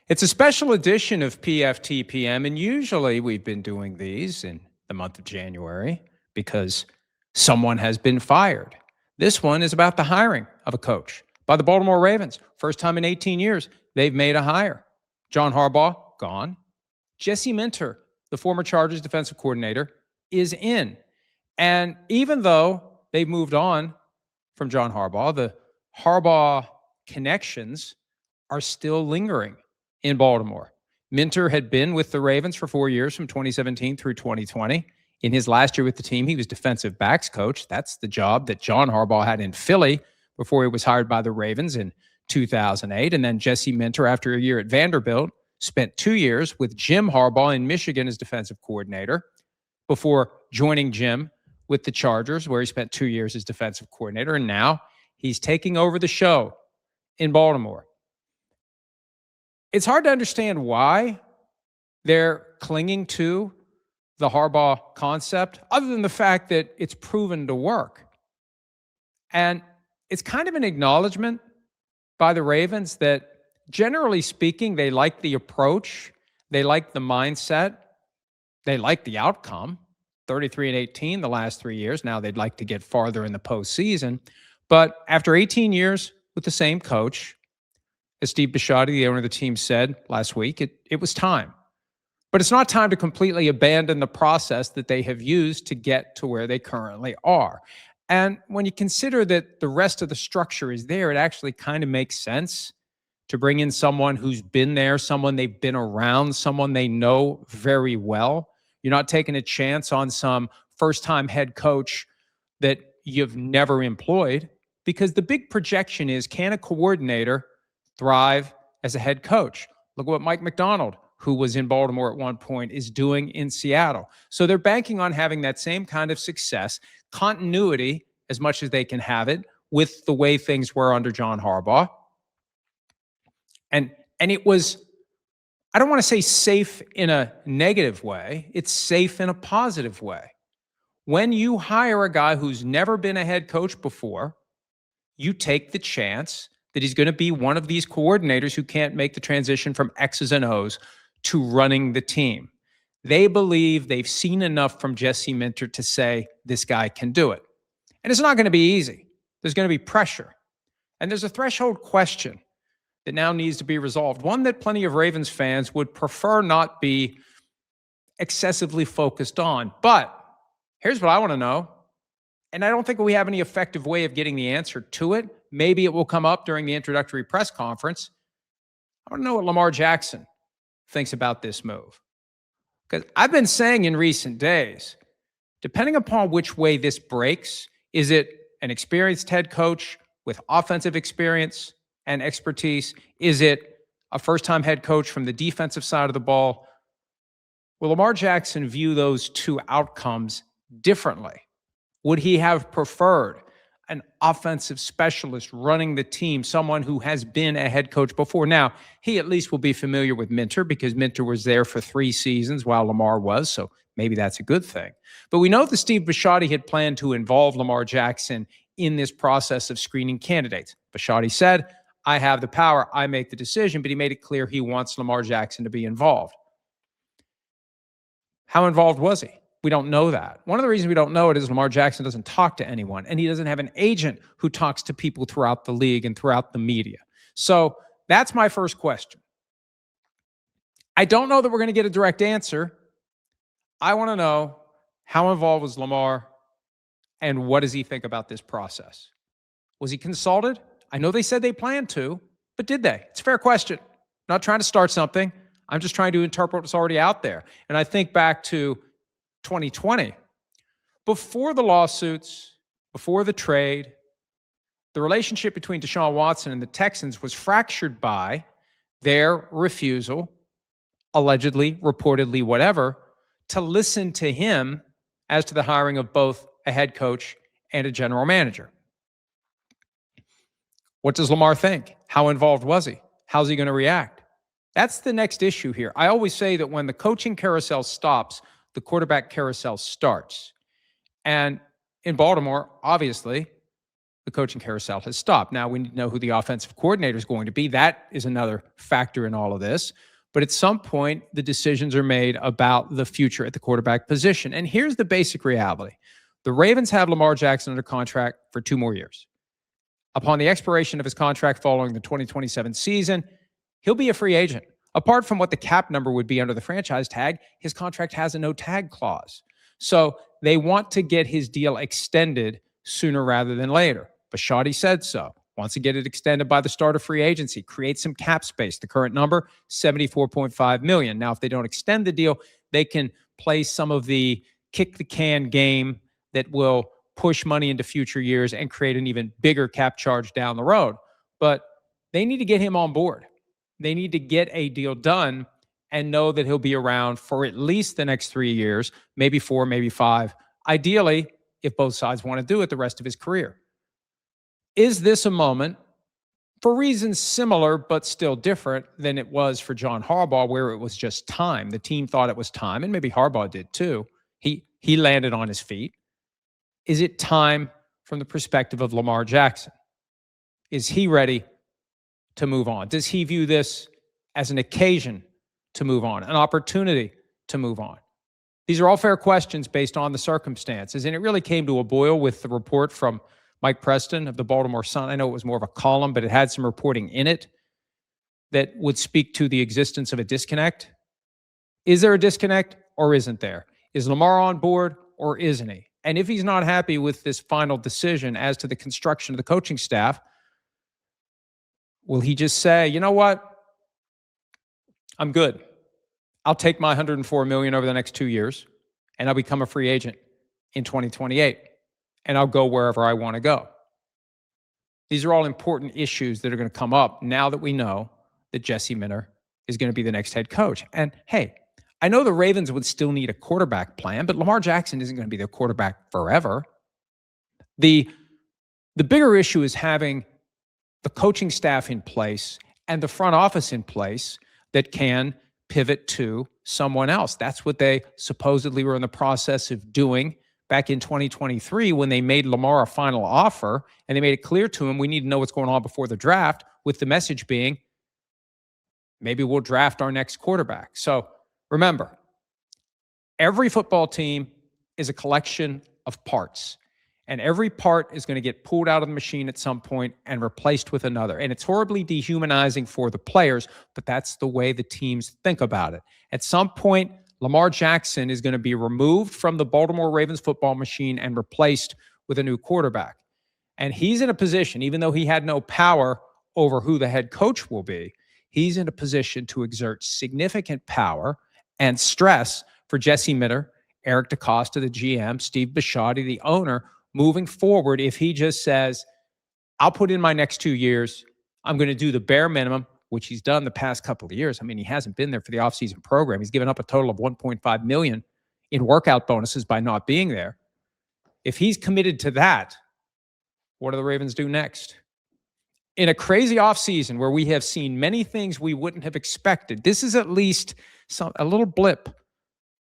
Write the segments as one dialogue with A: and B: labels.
A: It's a special edition of PFTPM, and usually we've been doing these in the month of January because someone has been fired. This one is about the hiring of a coach by the Baltimore Ravens. First time in 18 years they've made a hire. John Harbaugh, gone. Jesse Minter, the former Chargers defensive coordinator, is in. And even though they've moved on from John Harbaugh, the Harbaugh connections are still lingering in Baltimore. Minter had been with the Ravens for 4 years from 2017 through 2020. In his last year with the team, he was defensive backs coach. That's the job that John Harbaugh had in Philly before he was hired by the Ravens in 2008. And then Jesse Minter, after a year at Vanderbilt, spent 2 years with Jim Harbaugh in Michigan as defensive coordinator before joining Jim with the Chargers, where he spent 2 years as defensive coordinator. And now he's taking over the show in Baltimore. It's hard to understand why they're clinging to the Harbaugh concept, other than the fact that it's proven to work. And it's kind of an acknowledgement by the Ravens that, generally speaking, they like the approach, they like the mindset, they like the outcome. 33-18 the last 3 years. Now they'd like to get farther in the postseason. But after 18 years with the same coach, as Steve Bisciotti, the owner of the team, said last week, it was time. But it's not time to completely abandon the process that they have used to get to where they currently are. And when you consider that the rest of the structure is there, it actually kind of makes sense to bring in someone who's been there, someone they've been around, someone they know very well. You're not taking a chance on some first-time head coach that you've never employed, because the big projection is, can a coordinator thrive as a head coach? Look at what Mike McDonald, who was in Baltimore at one point, is doing in Seattle. So they're banking on having that same kind of success, continuity as much as they can have it, with the way things were under John Harbaugh. And it was, I don't want to say safe in a negative way. It's safe in a positive way. When you hire a guy who's never been a head coach before, you take the chance that he's going to be one of these coordinators who can't make the transition from X's and O's to running the team. They believe they've seen enough from Jesse Minter to say this guy can do it. And it's not going to be easy. There's going to be pressure. And there's a threshold question that now needs to be resolved, one that plenty of Ravens fans would prefer not be excessively focused on. But here's what I want to know, and I don't think we have any effective way of getting the answer to it. Maybe it will come up during the introductory press conference. I want to know what Lamar Jackson thinks about this move. Because I've been saying in recent days, depending upon which way this breaks, is it an experienced head coach with offensive experience and expertise? Is it a first-time head coach from the defensive side of the ball? Will Lamar Jackson view those two outcomes differently? Would he have preferred an offensive specialist running the team, someone who has been a head coach before? Now, he at least will be familiar with Minter because Minter was there for 3 seasons while Lamar was, so maybe that's a good thing. But we know that Steve Bisciotti had planned to involve Lamar Jackson in this process of screening candidates. Bisciotti said, I have the power, I make the decision, but he made it clear he wants Lamar Jackson to be involved. How involved was he? We don't know that. One of the reasons we don't know it is Lamar Jackson doesn't talk to anyone, and he doesn't have an agent who talks to people throughout the league and throughout the media. So that's my first question. I don't know that we're going to get a direct answer. I want to know, how involved was Lamar, and what does he think about this process? Was he consulted? I know they said they planned to, but did they? It's a fair question. I'm not trying to start something. I'm just trying to interpret what's already out there. And I think back to 2020. Before the lawsuits, before the trade, the relationship between Deshaun Watson and the Texans was fractured by their refusal, allegedly, reportedly, whatever, to listen to him as to the hiring of both a head coach and a general manager. What does Lamar think? How involved was he? How's he going to react? That's the next issue here. I always say that when the coaching carousel stops, the quarterback carousel starts. And in Baltimore, obviously, the coaching carousel has stopped. Now we need to know who the offensive coordinator is going to be. That is another factor in all of this. But at some point, the decisions are made about the future at the quarterback position. And here's the basic reality. The Ravens have Lamar Jackson under contract for 2 more years. Upon the expiration of his contract following the 2027 season, he'll be a free agent. Apart from what the cap number would be under the franchise tag, his contract has a no-tag clause. So they want to get his deal extended sooner rather than later. Bisciotti said so. Wants to get it extended by the start of free agency, create some cap space. The current number, $74.5 million. Now, if they don't extend the deal, they can play some of the kick the can game that will push money into future years and create an even bigger cap charge down the road. But they need to get him on board. They need to get a deal done and know that he'll be around for at least the next 3 years, maybe 4, maybe 5. Ideally, if both sides want to do it, the rest of his career. Is this a moment, for reasons similar but still different than it was for John Harbaugh, where it was just time? The team thought it was time, and maybe Harbaugh did too. He landed on his feet. Is it time from the perspective of Lamar Jackson? Is he ready to move on? Does he view this as an occasion to move on, an opportunity to move on? These are all fair questions based on the circumstances, and it really came to a boil with the report from Mike Preston of the Baltimore Sun. I know it was more of a column, but it had some reporting in it that would speak to the existence of a disconnect. Is there a disconnect or isn't there? Is Lamar on board or isn't he? And if he's not happy with this final decision as to the construction of the coaching staff, will he just say, you know what? I'm good. I'll take my $104 million over the next 2 years, and I'll become a free agent in 2028. And I'll go wherever I want to go. These are all important issues that are going to come up now that we know that Jesse Minter is going to be the next head coach. And hey, I know the Ravens would still need a quarterback plan, but Lamar Jackson isn't going to be their quarterback forever. The bigger issue is having the coaching staff in place and the front office in place that can pivot to someone else. That's what they supposedly were in the process of doing back in 2023 when they made Lamar a final offer, and they made it clear to him, we need to know what's going on before the draft, with the message being, maybe we'll draft our next quarterback. So remember, every football team is a collection of parts, and every part is going to get pulled out of the machine at some point and replaced with another. And it's horribly dehumanizing for the players, but that's the way the teams think about it. At some point, Lamar Jackson is going to be removed from the Baltimore Ravens football machine and replaced with a new quarterback. And he's in a position, even though he had no power over who the head coach will be, he's in a position to exert significant power and stress for Jesse Minter, Eric DeCosta, the GM, Steve Bisciotti, the owner, moving forward. If he just says, I'll put in my next 2 years, I'm going to do the bare minimum, which he's done the past couple of years. I mean, he hasn't been there for the offseason program. He's given up a total of $1.5 million in workout bonuses by not being there. If he's committed to that, what do the Ravens do next? In a crazy offseason where we have seen many things we wouldn't have expected, this is at least a little blip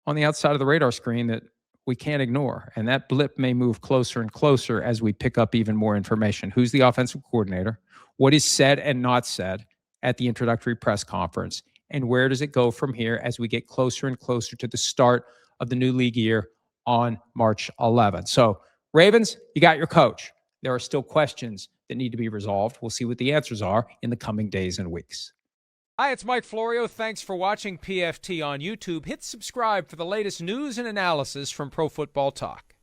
A: on the outside of the radar screen that we can't ignore. And that blip may move closer and closer as we pick up even more information. Who's the offensive coordinator? What is said and not said at the introductory press conference, and where does it go from here as we get closer and closer to the start of the new league year on March 11th? So, Ravens, you got your coach. There are still questions that need to be resolved. We'll see what the answers are in the coming days and weeks. Hi, it's Mike Florio. Thanks for watching PFT on YouTube. Hit subscribe for the latest news and analysis from Pro Football Talk.